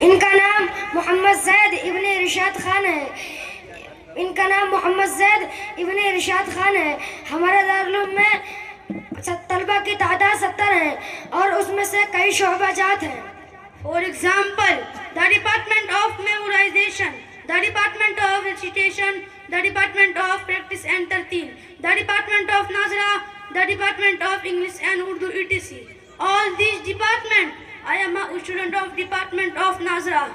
इनका नाम मोहम्मद जैद इब्न इरशाद खान है। इनका नाम मोहम्मद जैद इब्न इरशाद खान है। हमारे दारुल में तलबा की तादाद 70 है और उसमें से कई शोबाजात हैं। For example, the Department of Memorization, the Department of Recitation, the Department of Practice and Tartil, the Department of Nazra, the Department of English and Urdu, etc. All these departments, I am a student of Department of Nazra.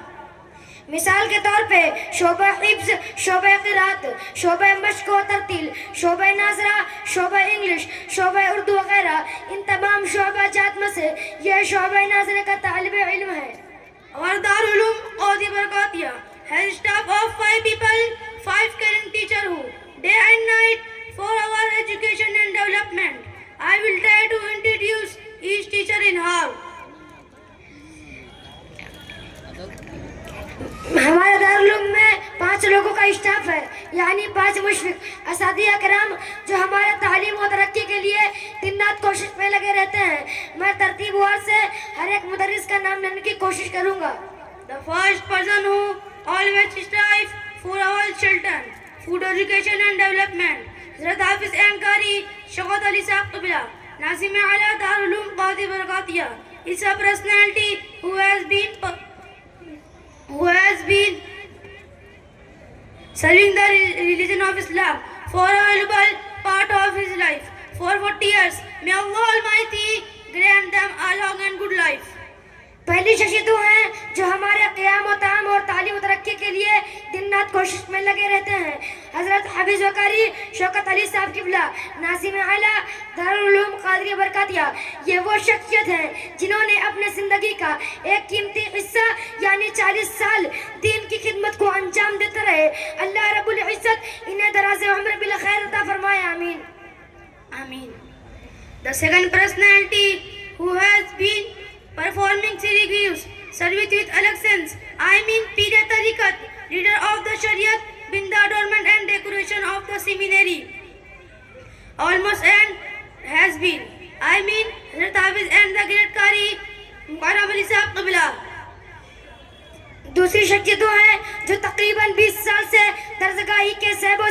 मिसाल के तौर पे शोबा हिफ्ज़, शोबा क़िराअत, शोबा मश्क व तरतील, शोबा नाज़रा, शोबा English, शोबा उर्दू वगैरह, इन तमाम शोबाजात में से यह शोबा नाज़रा का तालिब इल्म है। Our Darul Uloom Qadi Barqatia has staff of 5 people, 5 caring teachers who day and night for our education and development. I will try to introduce each teacher in half. हमारे दारुल में 5 लोगों का स्टाफ है, यानी 5 मुशफ़िक़ असातिज़ा किराम जो हमारे तालीम और तरक्की के लिए दिन रात कोशिश में लगे रहते हैं। मैं तरतीबवार से हर एक मुदर्रिस का नाम लेने की कोशिश करूँगा। The first person who always strive for our children, food education and development, Hazrat Hafiz and Qari Shaukat Ali Sahab Qibla, Nazim Ala Darul Uloom Qadi Barqatia, is a personality who has been serving the religion of Islam for a valuable part of his life for 40 years. May Allah Almighty grant them a long and good life. पहली शख्सियत हैं जो हमारे क़याम और ताम और तालीम और तरक्की के लिए दिन रात कोशिश में लगे रहते हैं। हज़रत हाफिज़ व क़ारी शौकत अली साहब क़िबला नाज़िम आला दारुल उलूम क़ादरी बरकातिया, ये वो शख्सियत हैं जिन्होंने अपने ज़िंदगी का एक कीमती हिस्सा यानी 40 साल दीन की खिदमत को अंजाम देते रहे। अल्लाह रब्बुल इज़्ज़त इन्हें दराज़े उम्र बिल खैर अता फरमाए। आमीन आमीन। The second personality who has been performing serious service with elections, I mean Pir Tariqat, leader of the Shariat, bin the adornment and decoration of the seminary, almost and has been, I mean Hazrat Hafiz and the great Qari Mukarram Ali Sahab Qibla. दूसरी शख्सियत हैं जो तकरीबन 20 साल से दरजगाही के सहबो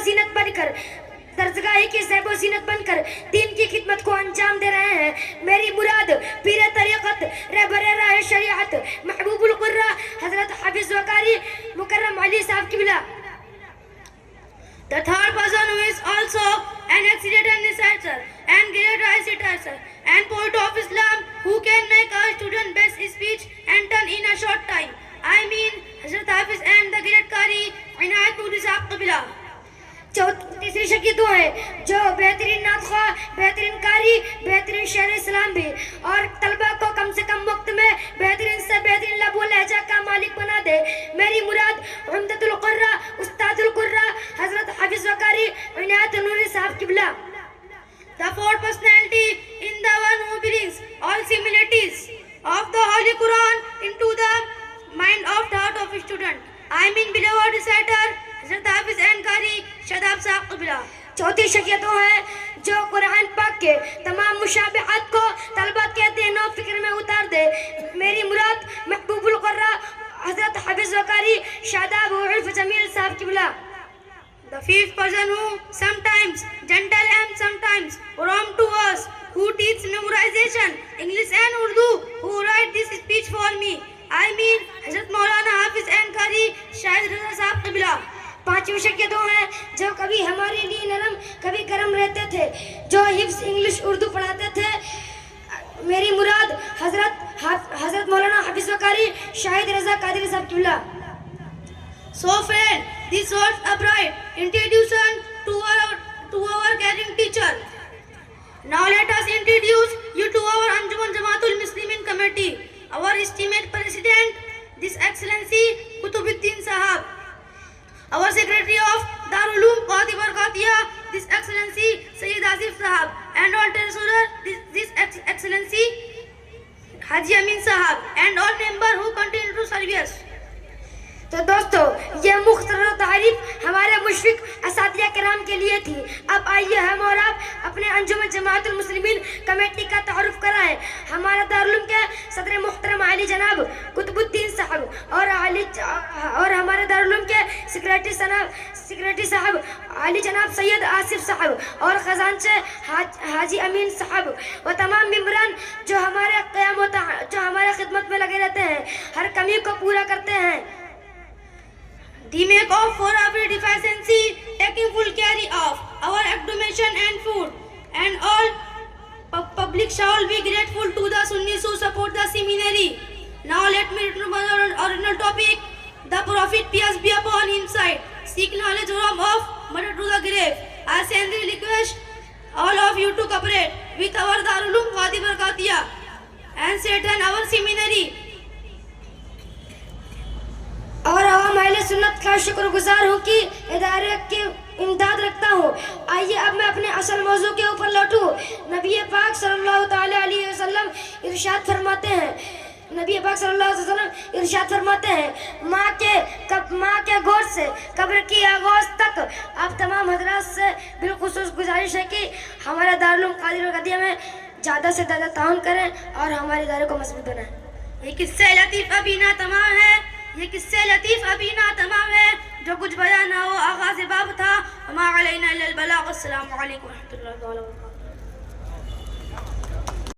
ज़ीनत बनकर दीन की खिदमत को अंजाम दे रहे हैं। मेरी मुराद पीर तरीक़त रहबरे राह शरीअत महबूबुल कुर्रा हज़रत हाफिज़ व क़ारी मुकर्रम अली साहब क़िबला। The third person who is also an excellent researcher and great reciter and poet of Islam who can make a student best speech and turn in a short time, I mean Hazrat Hafiz and the great Qari Inayat Nuri Sahab Qibla. तीसरी शख्सियत है जो बेहतरीन नातख़्वा, बेहतरीन कारी, बेहतरीन शेर इस्लाम भी और तलबा को कम से कम वक्त में बेहतरीन से बेहतरीन लब व लहजा का मालिक बना दे। मेरी मुराद उम्दतुल कुर्रा उस्तादुल कुर्रा हज़रत हाफिज़ व क़ारी इनायत नूरी साहब क़िबला। The fourth personality in the one who brings all similarities of the Holy Quran into the mind of the heart of a student, I mean beloved reciter Hazrat Hafiz and Qari Shadab Sahab Qibla. चौथी शख्सियत हैं जो कुरान पाक के तमाम मुशाबिहात को तलबा के ज़हन और फिक्र में उतार दे। मेरी मुराद महबूबुल कुर्रा हज़रत हाफिज़ व क़ारी शादाब उर्फ़ जमील साहब क़िबला। The fifth person who sometimes gentle and sometimes warm to us, who teach memorization, English and Urdu, who write this speech for me, I mean Hazrat Maulana Hafiz and Qari Shahid Raza Sahab Qibla. पांचवी शख्सियत हैं जो कभी हमारे लिए नरम कभी गर्म रहते थे, जो हिफ्ज़ इंग्लिश उर्दू पढ़ाते थे। मेरी मुराद हज़रत मौलाना हाफिज़ व क़ारी शाहिद रज़ा क़ादरी साहब क़िबला। So friend, this was a brief introduction to our caring teacher. Now let us introduce you to our Anjuman Jamaatul Muslimin committee, our esteemed president, His Excellency Qutubuddin Sahab, our secretary of Darul Uloom Qadi Barqatia, His Excellency Sayyid Asif Sahab, and all treasurer, His Excellency Haji Amin Sahab, and all members who continue to serve us. तो दोस्तों, ये मुख्तसर तारीफ हमारे मुशफ़िक़ असातिज़ा किराम के लिए थी। अब आइए हम और आप अपने अंजुमन जमाअतुल मुस्लिमीन कमेटी का तारुफ कराएं। हमारा दारुल उलूम के सदर मुहतरम आली जनाब कुतुबुद्दीन साहब और सेक्रेटरी साहब आली जनाब सैयद आसिफ साहब और खजानचे हाजी अमीन साहब व तमाम मेंबरान जो हमारे खिदमत में लगे रहते हैं, हर कमी को पूरा करते हैं। The make of for every deficiency, taking full care of our accommodation and food, and all public shall be grateful to the Sunnis who support the seminary. Now let me return to my original topic. The Prophet peace be upon him said, seek knowledge from of murder to the grave. I send request all of you to cooperate with our Darul Uloom Wadi Barkatiya and strengthen our seminary. और आवाम अहले सुन्नत का शुक्रगुजार हूँ कि इदारे की इमदाद रखता हूँ। आइए अब मैं अपने असल मौजू के ऊपर लौटूँ। नबी पाक सल्लल्लाहु ताला अलैहि वसल्लम इरशाद फरमाते हैं, नबी पाक सल्लल्लाहु अलैहि वसल्लम इरशाद फरमाते हैं, माँ के गोद से कब्र की आगोश तक आप तमाम हजरात से बिलखुसूस गुजारिश है कि हमारे दारुल उलूम कादिर बरकातिया में ज़्यादा से ज़्यादा ताउन करें और हमारे इदारे को मजबूत बनाएं। ये किस्से लतीफ़ अभी ना तमाम है, ये किस्से लतीफ़ अभी ना तमाम है, जो कुछ बयान हो आगाज़ बाब था। वमा अलैना इल्लल बलाग। अस्सलामु अलैकुम व रहमतुल्लाहि व बरकातुहू।